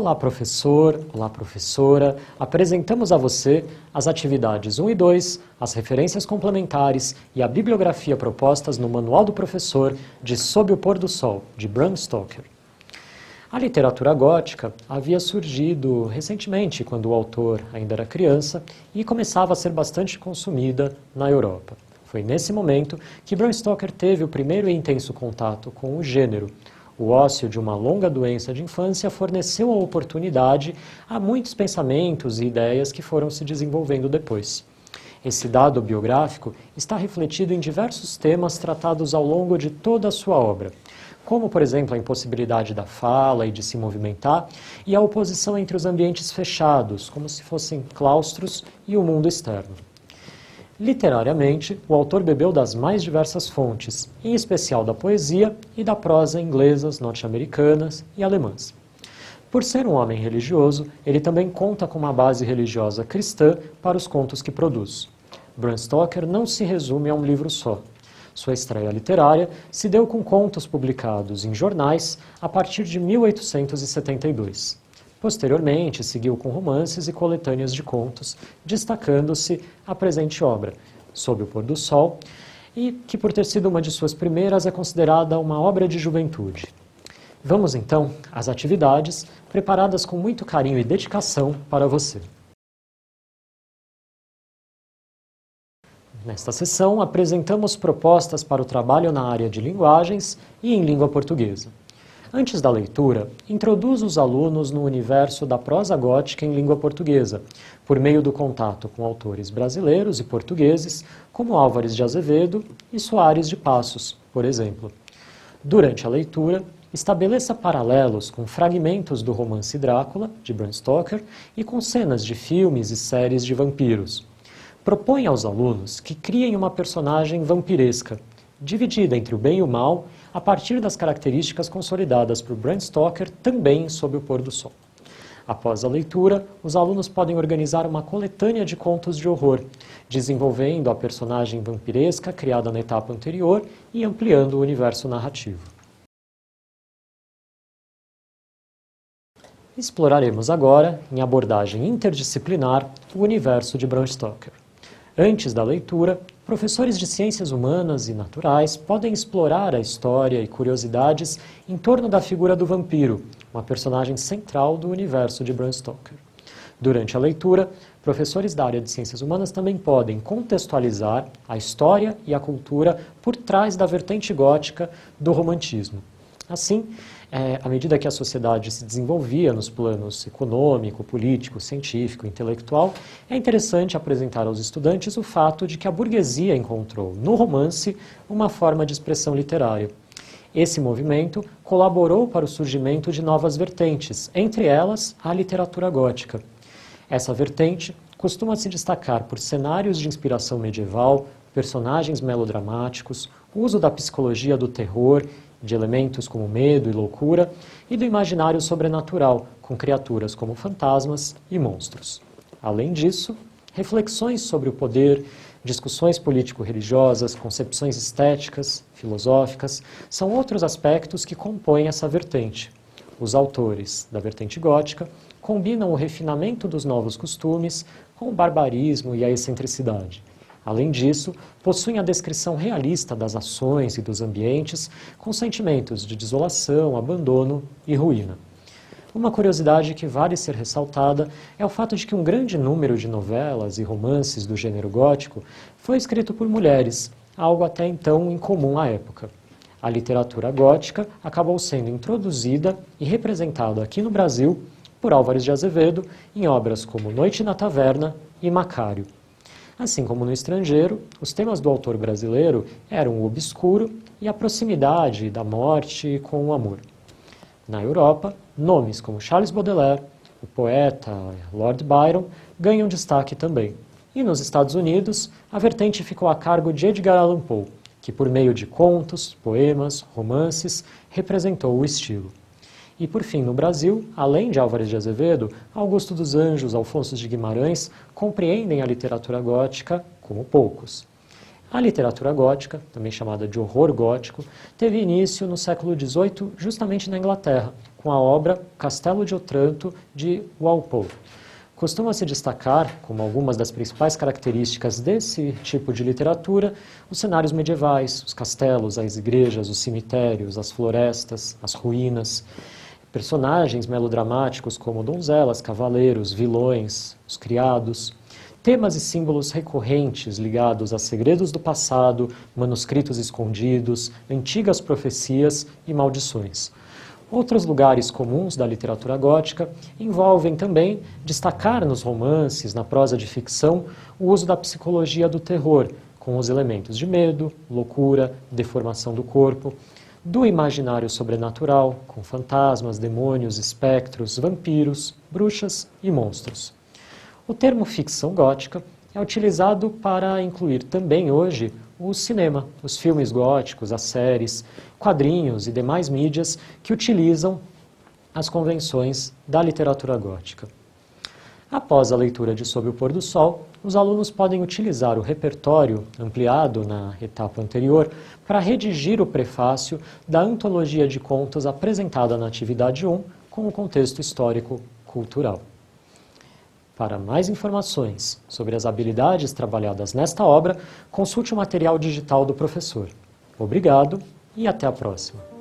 Olá, professor! Olá, professora! Apresentamos a você as atividades 1 e 2, as referências complementares e a bibliografia propostas no Manual do Professor de Sob o Pôr do Sol, de Bram Stoker. A literatura gótica havia surgido recentemente, quando o autor ainda era criança, e começava a ser bastante consumida na Europa. Foi nesse momento que Bram Stoker teve o primeiro e intenso contato com o gênero. O ócio de uma longa doença de infância forneceu a oportunidade a muitos pensamentos e ideias que foram se desenvolvendo depois. Esse dado biográfico está refletido em diversos temas tratados ao longo de toda a sua obra, como, por exemplo, a impossibilidade da fala e de se movimentar, e a oposição entre os ambientes fechados, como se fossem claustros, e o mundo externo. Literariamente, o autor bebeu das mais diversas fontes, em especial da poesia e da prosa inglesas, norte-americanas e alemãs. Por ser um homem religioso, ele também conta com uma base religiosa cristã para os contos que produz. Bram Stoker não se resume a um livro só. Sua estreia literária se deu com contos publicados em jornais a partir de 1872. Posteriormente, seguiu com romances e coletâneas de contos, destacando-se a presente obra, Sob o Pôr do Sol, e que, por ter sido uma de suas primeiras, é considerada uma obra de juventude. Vamos, então, às atividades, preparadas com muito carinho e dedicação para você. Nesta sessão, apresentamos propostas para o trabalho na área de linguagens e em língua portuguesa. Antes da leitura, introduzo os alunos no universo da prosa gótica em língua portuguesa, por meio do contato com autores brasileiros e portugueses, como Álvares de Azevedo e Soares de Passos, por exemplo. Durante a leitura, estabeleça paralelos com fragmentos do romance Drácula, de Bram Stoker, e com cenas de filmes e séries de vampiros. Propõe aos alunos que criem uma personagem vampiresca, dividida entre o bem e o mal, a partir das características consolidadas por Bram Stoker também sob o pôr do sol. Após a leitura, os alunos podem organizar uma coletânea de contos de horror, desenvolvendo a personagem vampiresca criada na etapa anterior e ampliando o universo narrativo. Exploraremos agora, em abordagem interdisciplinar, o universo de Bram Stoker. Antes da leitura, professores de ciências humanas e naturais podem explorar a história e curiosidades em torno da figura do vampiro, uma personagem central do universo de Bram Stoker. Durante a leitura, professores da área de ciências humanas também podem contextualizar a história e a cultura por trás da vertente gótica do romantismo. Assim, à medida que a sociedade se desenvolvia nos planos econômico, político, científico, intelectual, é interessante apresentar aos estudantes o fato de que a burguesia encontrou no romance uma forma de expressão literária. Esse movimento colaborou para o surgimento de novas vertentes, entre elas a literatura gótica. Essa vertente costuma se destacar por cenários de inspiração medieval, personagens melodramáticos, uso da psicologia do terror, de elementos como medo e loucura, e do imaginário sobrenatural, com criaturas como fantasmas e monstros. Além disso, reflexões sobre o poder, discussões político-religiosas, concepções estéticas, filosóficas, são outros aspectos que compõem essa vertente. Os autores da vertente gótica combinam o refinamento dos novos costumes com o barbarismo e a excentricidade. Além disso, possuem a descrição realista das ações e dos ambientes, com sentimentos de desolação, abandono e ruína. Uma curiosidade que vale ser ressaltada é o fato de que um grande número de novelas e romances do gênero gótico foi escrito por mulheres, algo até então incomum à época. A literatura gótica acabou sendo introduzida e representada aqui no Brasil por Álvares de Azevedo em obras como Noite na Taverna e Macário. Assim como no estrangeiro, os temas do autor brasileiro eram o obscuro e a proximidade da morte com o amor. Na Europa, nomes como Charles Baudelaire, o poeta Lord Byron, ganham destaque também. E nos Estados Unidos, a vertente ficou a cargo de Edgar Allan Poe, que por meio de contos, poemas, romances, representou o estilo. E, por fim, no Brasil, além de Álvares de Azevedo, Augusto dos Anjos, Alfonso de Guimarães compreendem a literatura gótica como poucos. A literatura gótica, também chamada de horror gótico, teve início no século XVIII, justamente na Inglaterra, com a obra Castelo de Otranto, de Walpole. Costuma se destacar, como algumas das principais características desse tipo de literatura, os cenários medievais, os castelos, as igrejas, os cemitérios, as florestas, as ruínas, personagens melodramáticos como donzelas, cavaleiros, vilões, os criados, temas e símbolos recorrentes ligados a segredos do passado, manuscritos escondidos, antigas profecias e maldições. Outros lugares comuns da literatura gótica envolvem também destacar nos romances, na prosa de ficção, o uso da psicologia do terror, com os elementos de medo, loucura, deformação do corpo, do imaginário sobrenatural, com fantasmas, demônios, espectros, vampiros, bruxas e monstros. O termo ficção gótica é utilizado para incluir também hoje o cinema, os filmes góticos, as séries, quadrinhos e demais mídias que utilizam as convenções da literatura gótica. Após a leitura de Sob o Pôr do Sol, os alunos podem utilizar o repertório ampliado na etapa anterior para redigir o prefácio da antologia de contos apresentada na atividade 1 com o contexto histórico-cultural. Para mais informações sobre as habilidades trabalhadas nesta obra, consulte o material digital do professor. Obrigado e até a próxima!